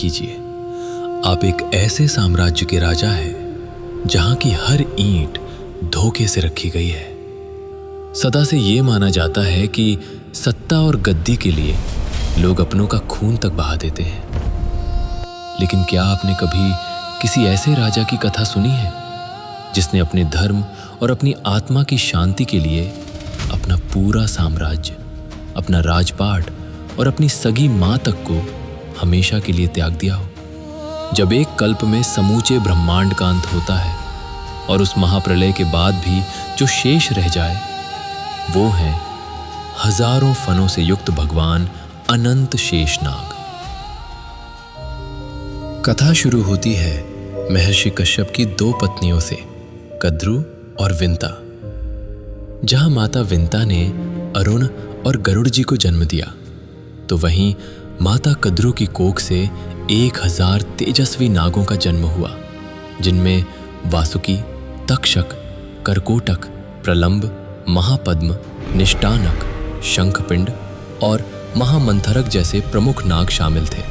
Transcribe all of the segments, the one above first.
कीजिए, आप एक ऐसे साम्राज्य के राजा हैं जहां की हर ईंट धोखे से रखी गई है। सदा से ये माना जाता है कि सत्ता और गद्दी के लिए लोग अपनों का खून तक बहा देते हैं। लेकिन क्या आपने कभी किसी ऐसे राजा की कथा सुनी है जिसने अपने धर्म और अपनी आत्मा की शांति के लिए अपना पूरा साम्राज्य, अपना राजपाट और अपनी सगी मां तक को हमेशा के लिए त्याग दिया हो? जब एक कल्प में समूचे ब्रह्मांड का अंत होता है और उस महाप्रलय के बाद भी जो शेष रह जाए वो है हजारों फनों से युक्त भगवान अनंत शेषनाग। कथा शुरू होती है महर्षि कश्यप की 2 पत्नियों से, कद्रु और विंता। जहां माता विंता ने अरुण और गरुड़ जी को जन्म दिया, तो वहीं माता कद्रु की कोख से 1000 तेजस्वी नागों का जन्म हुआ, जिनमें वासुकी, तक्षक, करकोटक, प्रलंब, महापद्म, निष्ठानक, शंखपिंड और महामंथरक जैसे प्रमुख नाग शामिल थे।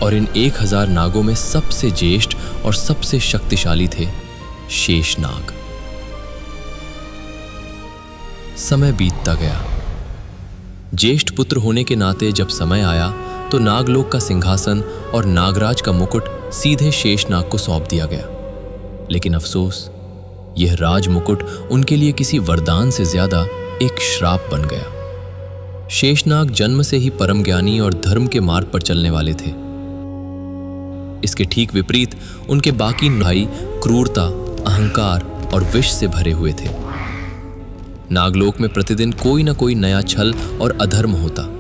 और इन 1000 नागों में सबसे ज्येष्ठ और सबसे शक्तिशाली थे शेषनाग। समय बीतता गया। ज्येष्ठ पुत्र होने के नाते जब समय आया तो नागलोक का सिंहासन और नागराज का मुकुट सीधे शेषनाग को सौंप दिया गया। लेकिन अफसोस, यह राज मुकुट उनके लिए किसी वरदान से ज्यादा एक श्राप बन गया। शेषनाग जन्म से ही परम ज्ञानी और धर्म के मार्ग पर चलने वाले थे। इसके ठीक विपरीत उनके बाकी भाई क्रूरता, अहंकार और विष से भरे हुए थे। नागलोक में प्रतिदिन कोई ना कोई नया छल और अधर्म होता।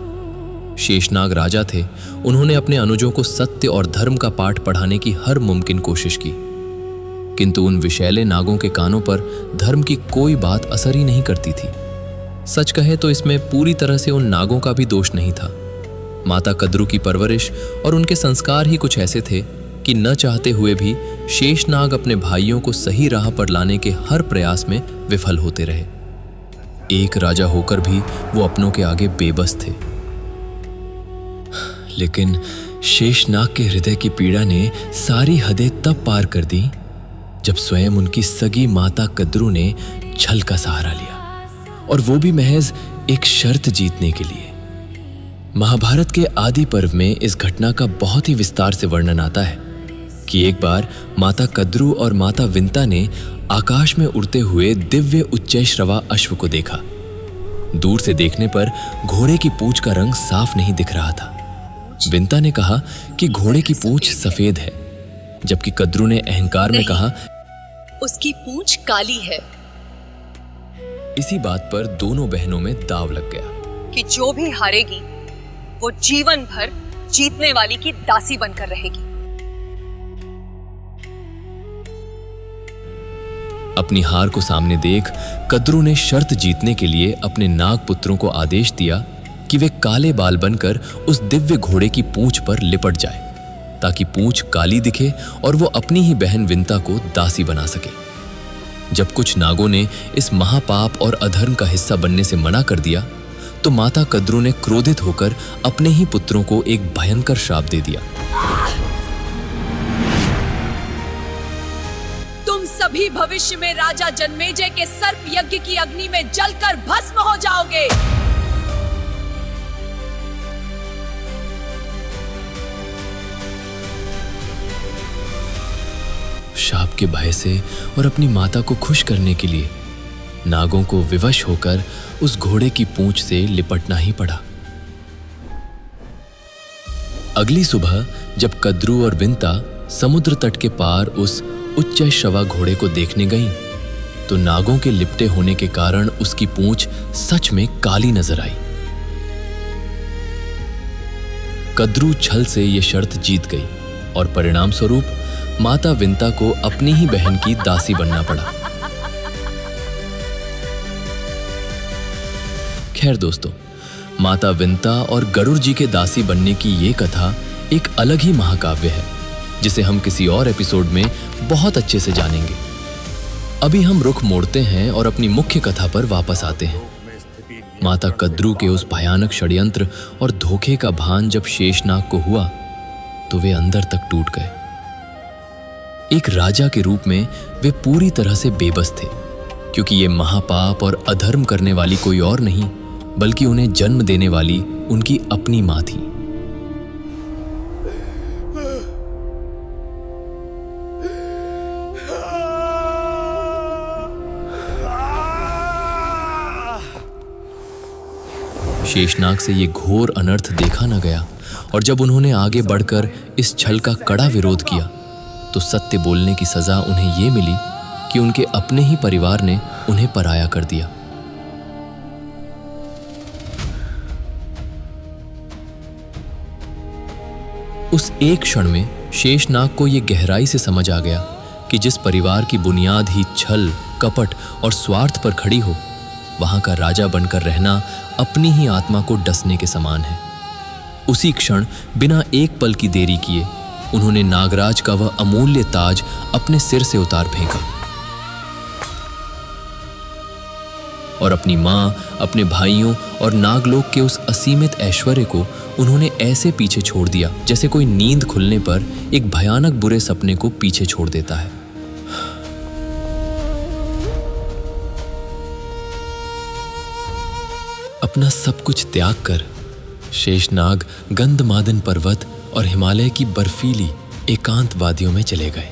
शेषनाग राजा थे। उन्होंने अपने अनुजों को सत्य और धर्म का पाठ पढ़ाने की हर मुमकिन कोशिश की, किंतु उन विषैले नागों के कानों पर धर्म की कोई बात असर ही नहीं करती थी। सच कहे तो इसमें पूरी तरह से उन नागों का भी दोष नहीं था। माता कद्रु की परवरिश और उनके संस्कार ही कुछ ऐसे थे कि न चाहते हुए भी शेषनाग अपने भाइयों को सही राह पर लाने के हर प्रयास में विफल होते रहे। एक राजा होकर भी वो अपनों के आगे बेबस थे। लेकिन शेषनाग के हृदय की पीड़ा ने सारी हदें तब पार कर दी जब स्वयं उनकी सगी माता कद्रु ने छल का सहारा लिया, और वो भी महज एक शर्त जीतने के लिए। महाभारत के आदि पर्व में इस घटना का बहुत ही विस्तार से वर्णन आता है कि एक बार माता कद्रु और माता विंता ने आकाश में उड़ते हुए दिव्य उच्चैश्रवा अश्व को देखा। दूर से देखने पर घोड़े की पूंछ का रंग साफ नहीं दिख रहा था। विंता ने कहा कि घोड़े की पूंछ सफेद है, जबकि कद्रु ने अहंकार में कहा उसकी पूंछ काली है। इसी बात पर दोनों बहनों में दांव लग गया कि जो भी हारेगी वो जीवन भर जीतने वाली की दासी बनकर रहेगी। अपनी हार को सामने देख कद्रु ने शर्त जीतने के लिए अपने नाग पुत्रों को आदेश दिया कि वे काले बाल बनकर उस दिव्य घोड़े की पूंछ पर लिपट जाए, ताकि पूंछ काली दिखे और वो अपनी ही बहन विंता को दासी बना सके। जब कुछ नागों ने इस महापाप और अधर्म का हिस्सा बनने से मना कर दिया, तो माता कद्रु ने क्रोधित होकर अपने ही पुत्रों को एक भयंकर श्राप दे दिया। तुम सभी भविष्य में राजा जन्मेजय के सर्प यज्ञ की अग्नि में जलकर भस्म हो जाओगे। शाप के भय से और अपनी माता को खुश करने के लिए नागों को विवश होकर उस घोड़े की पूंछ से लिपटना ही पड़ा। अगली सुबह जब कद्रु और विंता समुद्र तट के पार उस उच्चैश्रवा घोड़े को देखने गईं, तो नागों के लिपटे होने के कारण उसकी पूंछ सच में काली नजर आई। कद्रु छल से यह शर्त जीत गई और परिणाम स्वरूप माता विंता को अपनी ही बहन की दासी बनना पड़ा। खैर दोस्तों, माता विंता और गरुड़ जी के दासी बनने की ये कथा एक अलग ही महाकाव्य है, जिसे हम किसी और एपिसोड में बहुत अच्छे से जानेंगे। अभी हम रुख मोड़ते हैं और अपनी मुख्य कथा पर वापस आते हैं। माता कद्रु के उस भयानक षड्यंत्र और धोखे का भान जब शेषनाग को हुआ, तो वे अंदर तक टूट गए। एक राजा के रूप में वे पूरी तरह से बेबस थे, क्योंकि ये महापाप और अधर्म करने वाली कोई और नहीं बल्कि उन्हें जन्म देने वाली उनकी अपनी मां थी। शेषनाग से ये घोर अनर्थ देखा न गया, और जब उन्होंने आगे बढ़कर इस छल का कड़ा विरोध किया तो सत्य बोलने की सजा उन्हें ये मिली कि उनके अपने ही परिवार ने उन्हें पराया कर दिया। उस एक क्षण में शेषनाग को यह गहराई से समझ आ गया कि जिस परिवार की बुनियाद ही छल, कपट और स्वार्थ पर खड़ी हो, वहां का राजा बनकर रहना अपनी ही आत्मा को डसने के समान है। उसी क्षण बिना एक पल की देरी किए उन्होंने नागराज का वह अमूल्य ताज अपने सिर से उतार फेंका और अपनी मां, अपने भाइयों और नागलोक के उस असीमित ऐश्वर्य को उन्होंने ऐसे पीछे छोड़ दिया जैसे कोई नींद खुलने पर एक भयानक बुरे सपने को पीछे छोड़ देता है। अपना सब कुछ त्याग कर शेषनाग गंधमादन पर्वत और हिमालय की बर्फीली एकांत वादियों में चले गए।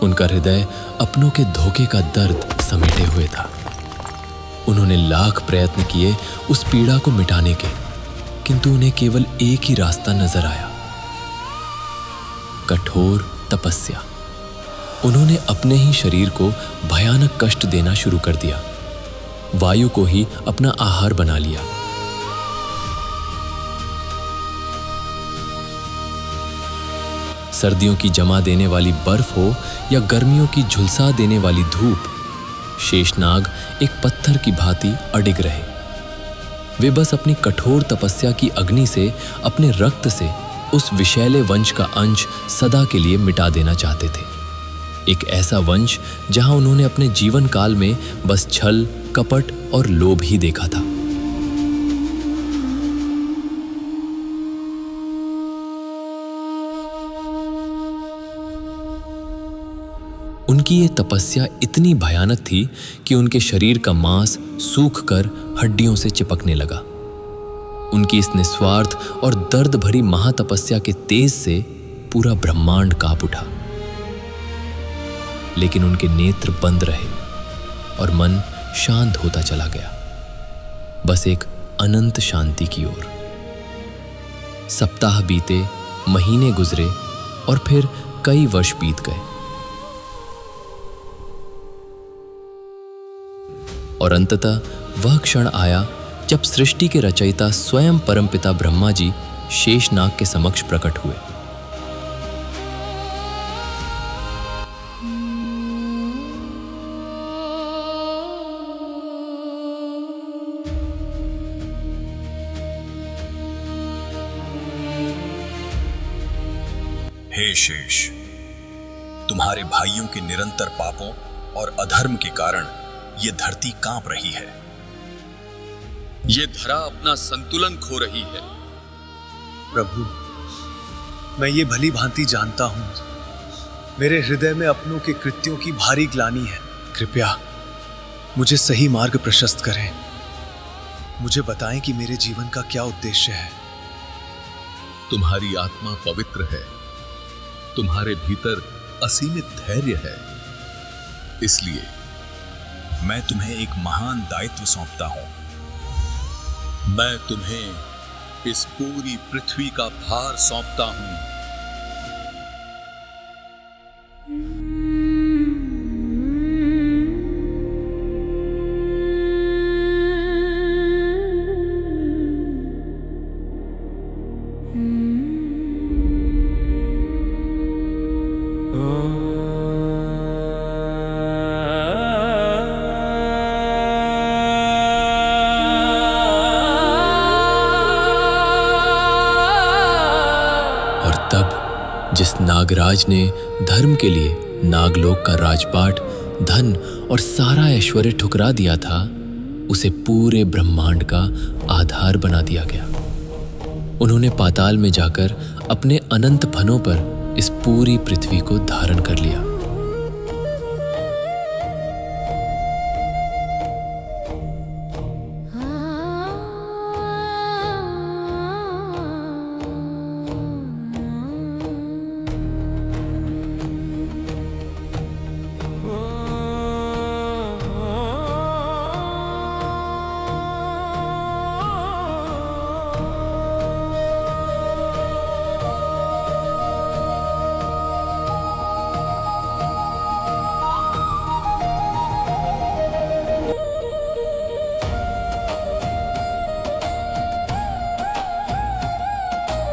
उनका हृदय अपनों के धोखे का दर्द समेटे हुए था। उन्होंने लाख प्रयत्न किए उस पीड़ा को मिटाने के, किंतु उन्हें केवल एक ही रास्ता नजर आया, कठोर तपस्या। उन्होंने अपने ही शरीर को भयानक कष्ट देना शुरू कर दिया, वायु को ही अपना आहार बना लिया। सर्दियों की जमा देने वाली बर्फ हो या गर्मियों की झुलसा देने वाली धूप, शेषनाग एक पत्थर की भांति अडिग रहे। वे बस अपनी कठोर तपस्या की अग्नि से, अपने रक्त से उस विषैले वंश का अंश सदा के लिए मिटा देना चाहते थे। एक ऐसा वंश जहां उन्होंने अपने जीवन काल में बस छल, कपट और लोभ ही देखा था। उनकी ये तपस्या इतनी भयानक थी कि उनके शरीर का मांस सूखकर हड्डियों से चिपकने लगा। उनकी इस निस्वार्थ और दर्द भरी महातपस्या के तेज से पूरा ब्रह्मांड कांप उठा, लेकिन उनके नेत्र बंद रहे और मन शांत होता चला गया, बस एक अनंत शांति की ओर। सप्ताह बीते, महीने गुजरे और फिर कई वर्ष बीत गए, और अंततः वह क्षण आया जब सृष्टि के रचयिता स्वयं परमपिता ब्रह्मा जी शेषनाग के समक्ष प्रकट हुए। हे शेष, तुम्हारे भाइयों के निरंतर पापों और अधर्म के कारण ये धरती कांप रही है। ये धरा अपना संतुलन खो रही है। प्रभु, मैं ये भली भांति जानता हूं, मेरे हृदय में अपनों के कृत्यों की भारी ग्लानि है। कृपया मुझे सही मार्ग प्रशस्त करें। मुझे बताएं कि मेरे जीवन का क्या उद्देश्य है। तुम्हारी आत्मा पवित्र है, तुम्हारे भीतर असीमित धैर्य है, इसलिए मैं तुम्हें एक महान दायित्व सौंपता हूं। मैं तुम्हें इस पूरी पृथ्वी का भार सौंपता हूं। जिस नागराज ने धर्म के लिए नागलोक का राजपाट, धन और सारा ऐश्वर्य ठुकरा दिया था, उसे पूरे ब्रह्मांड का आधार बना दिया गया। उन्होंने पाताल में जाकर अपने अनंत फनों पर इस पूरी पृथ्वी को धारण कर लिया।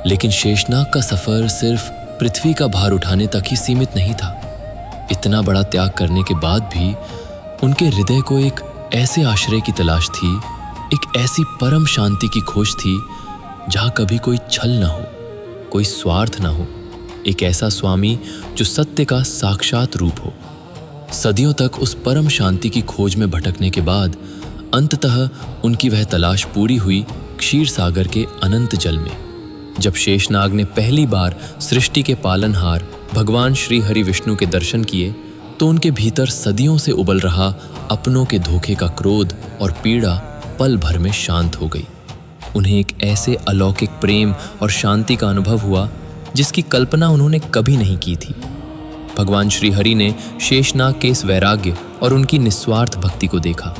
लेकिन शेषनाग का सफर सिर्फ पृथ्वी का भार उठाने तक ही सीमित नहीं था। इतना बड़ा त्याग करने के बाद भी उनके हृदय को एक ऐसे आश्रय की तलाश थी, एक ऐसी परम शांति की खोज थी जहां कभी कोई छल ना हो, कोई स्वार्थ ना हो, एक ऐसा स्वामी जो सत्य का साक्षात रूप हो। सदियों तक उस परम शांति की खोज में भटकने के बाद अंततः उनकी वह तलाश पूरी हुई क्षीर सागर के अनंत जल में। जब शेषनाग ने पहली बार सृष्टि के पालनहार भगवान श्री हरि विष्णु के दर्शन किए तो उनके भीतर सदियों से उबल रहा अपनों के धोखे का क्रोध और पीड़ा पल भर में शांत हो गई। उन्हें एक ऐसे अलौकिक प्रेम और शांति का अनुभव हुआ जिसकी कल्पना उन्होंने कभी नहीं की थी। भगवान श्री हरि ने शेषनाग के इस वैराग्य और उनकी निस्वार्थ भक्ति को देखा।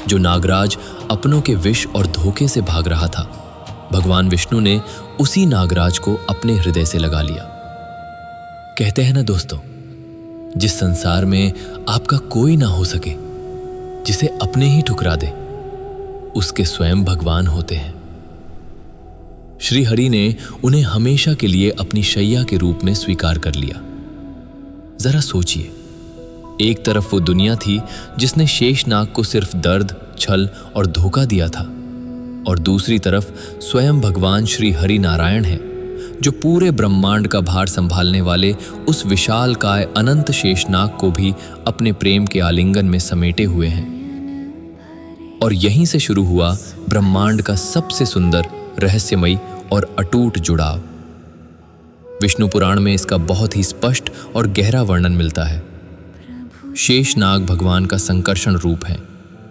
जो नागराज अपनों के विष और धोखे से भाग रहा था, भगवान विष्णु ने उसी नागराज को अपने हृदय से लगा लिया। कहते हैं ना दोस्तों, जिस संसार में आपका कोई ना हो सके, जिसे अपने ही ठुकरा दे, उसके स्वयं भगवान होते हैं। श्री हरि ने उन्हें हमेशा के लिए अपनी शैया के रूप में स्वीकार कर लिया। जरा सोचिए, एक तरफ वो दुनिया थी जिसने शेषनाग को सिर्फ दर्द, छल और धोखा दिया था, और दूसरी तरफ स्वयं भगवान श्री हरि नारायण है जो पूरे ब्रह्मांड का भार संभालने वाले उस विशाल काय अनंत शेषनाग को भी अपने प्रेम के आलिंगन में समेटे हुए हैं। और यहीं से शुरू हुआ ब्रह्मांड का सबसे सुंदर, रहस्यमयी और अटूट जुड़ाव। विष्णु पुराण में इसका बहुत ही स्पष्ट और गहरा वर्णन मिलता है। शेषनाग भगवान का संकर्षण रूप है।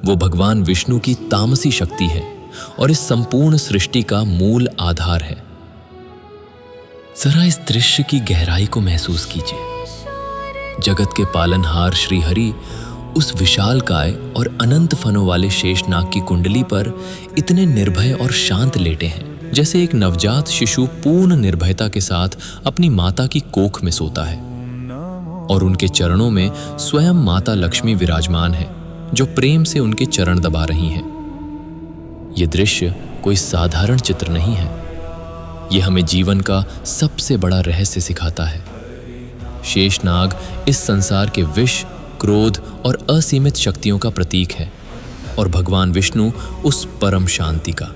वो भगवान विष्णु की तामसी शक्ति है और इस संपूर्ण सृष्टि का मूल आधार है। जरा इस दृश्य की गहराई को महसूस कीजिए। जगत के पालनहार श्री हरि उस विशाल काय और अनंत फनों वाले शेषनाग की कुंडली पर इतने निर्भय और शांत लेटे हैं, जैसे एक नवजात शिशु पूर्ण निर्भयता के साथ अपनी माता की कोख में सोता है। और उनके चरणों में स्वयं माता लक्ष्मी विराजमान है, जो प्रेम से उनके चरण दबा रही हैं। ये दृश्य कोई साधारण चित्र नहीं है। यह हमें जीवन का सबसे बड़ा रहस्य सिखाता है। शेषनाग इस संसार के विष, क्रोध और असीमित शक्तियों का प्रतीक है, और भगवान विष्णु उस परम शांति का।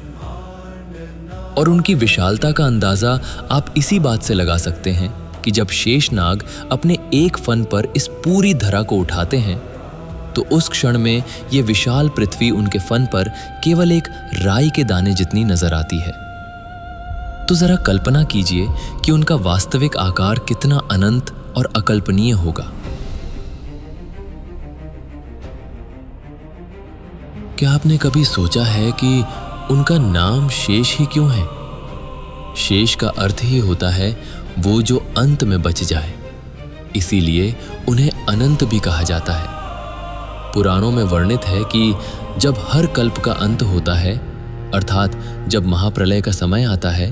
और उनकी विशालता का अंदाजा आप इसी बात से लगा सकते हैं कि जब शेषनाग अपने एक फन पर इस पूरी धरा को उठाते हैं तो उस क्षण में ये विशाल पृथ्वी उनके फन पर केवल एक राई के दाने जितनी नजर आती है। तो जरा कल्पना कीजिए कि उनका वास्तविक आकार कितना अनंत और अकल्पनीय होगा। क्या आपने कभी सोचा है कि उनका नाम शेष ही क्यों है? शेष का अर्थ ही होता है वो जो अंत में बच जाए, इसीलिए उन्हें अनंत भी कहा जाता है। पुराणों में वर्णित है कि जब हर कल्प का अंत होता है, अर्थात जब महाप्रलय का समय आता है,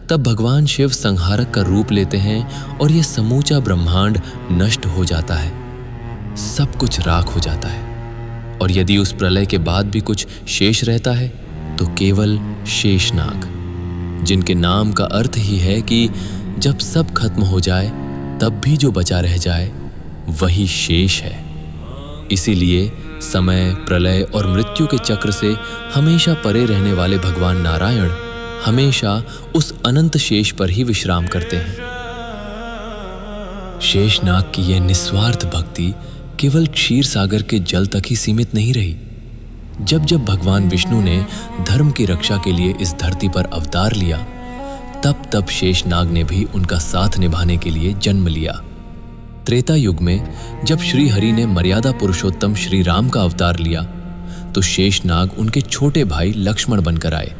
तब भगवान शिव संहारक का रूप लेते हैं और यह समूचा ब्रह्मांड नष्ट हो जाता है, सब कुछ राख हो जाता है। और यदि उस प्रलय के बाद भी कुछ शेष रहता है तो केवल शेषनाग, जिनके नाम का अर्थ ही है कि जब सब खत्म हो जाए तब भी जो बचा रह जाए वही शेष है। इसीलिए समय, प्रलय और मृत्यु के चक्र से हमेशा परे रहने वाले भगवान नारायण हमेशा उस अनंत शेष पर ही विश्राम करते हैं। शेषनाग की यह निस्वार्थ भक्ति केवल क्षीर सागर के जल तक ही सीमित नहीं रही। जब जब भगवान विष्णु ने धर्म की रक्षा के लिए इस धरती पर अवतार लिया, तब शेषनाग ने भी उनका साथ निभाने के लिए जन्म लिया। त्रेता युग में जब श्री हरि ने मर्यादा पुरुषोत्तम श्री राम का अवतार लिया तो शेषनाग उनके छोटे भाई लक्ष्मण बनकर आए।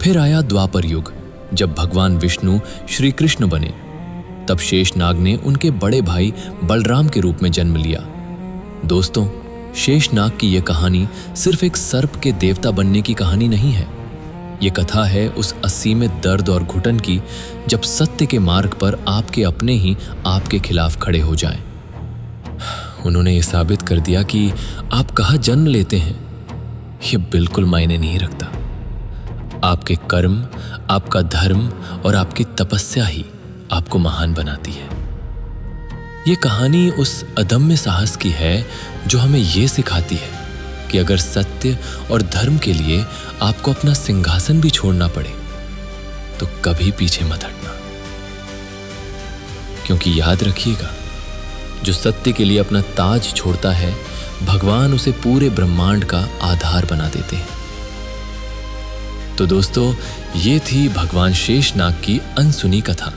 फिर आया द्वापर युग, जब भगवान विष्णु श्री कृष्ण बने, तब शेषनाग ने उनके बड़े भाई बलराम के रूप में जन्म लिया। दोस्तों, शेषनाग की यह कहानी सिर्फ एक सर्प के देवता बनने की कहानी नहीं है। ये कथा है उस असीमित दर्द और घुटन की जब सत्य के मार्ग पर आपके अपने ही आपके खिलाफ खड़े हो जाएं। उन्होंने ये साबित कर दिया कि आप कहाँ जन्म लेते हैं ये बिल्कुल मायने नहीं रखता। आपके कर्म, आपका धर्म और आपकी तपस्या ही आपको महान बनाती है। ये कहानी उस अदम्य साहस की है जो हमें ये सिखाती है कि अगर सत्य और धर्म के लिए आपको अपना सिंहासन भी छोड़ना पड़े तो कभी पीछे मत हटना, क्योंकि याद रखिएगा, जो सत्य के लिए अपना ताज छोड़ता है भगवान उसे पूरे ब्रह्मांड का आधार बना देते हैं। तो दोस्तों, ये थी भगवान शेषनाग की अनसुनी कथा।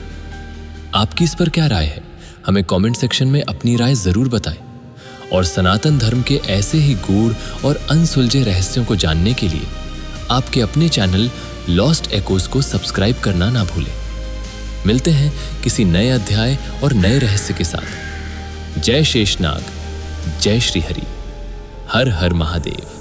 आपकी इस पर क्या राय है? हमें कमेंट सेक्शन में अपनी राय जरूर बताएं। और सनातन धर्म के ऐसे ही गूढ़ और अनसुलझे रहस्यों को जानने के लिए आपके अपने चैनल लॉस्ट एकोज को सब्सक्राइब करना ना भूलें। मिलते हैं किसी नए अध्याय और नए रहस्य के साथ। जय शेषनाग, जय श्री हरि, हर हर महादेव।